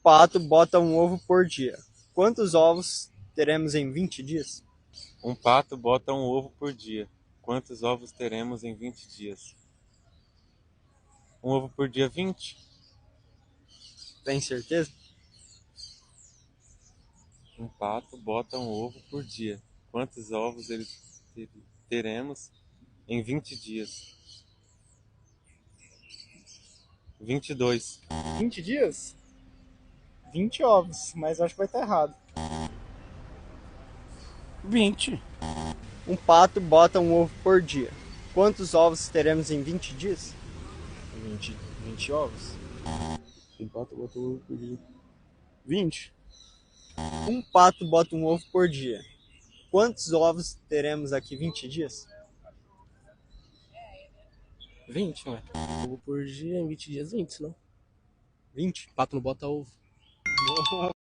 Pato bota um ovo por dia. Quantos ovos teremos em 20 dias? Um pato bota um ovo por dia. Quantos ovos teremos em 20 dias? Um ovo por dia, 20. Tem certeza? Um pato bota um ovo por dia. Quantos ovos teremos em 20 dias? 22. 20 dias? 20 ovos, mas acho que vai estar errado. 20. Um pato bota um ovo por dia. Quantos ovos teremos em 20 dias? 20 ovos. Um pato bota um ovo por dia. 20. Um pato bota um ovo por dia. Quantos ovos teremos aqui 20 dias? 20, ué. Ovo por dia, em 20 dias, 20, não? 20. Pato não bota ovo.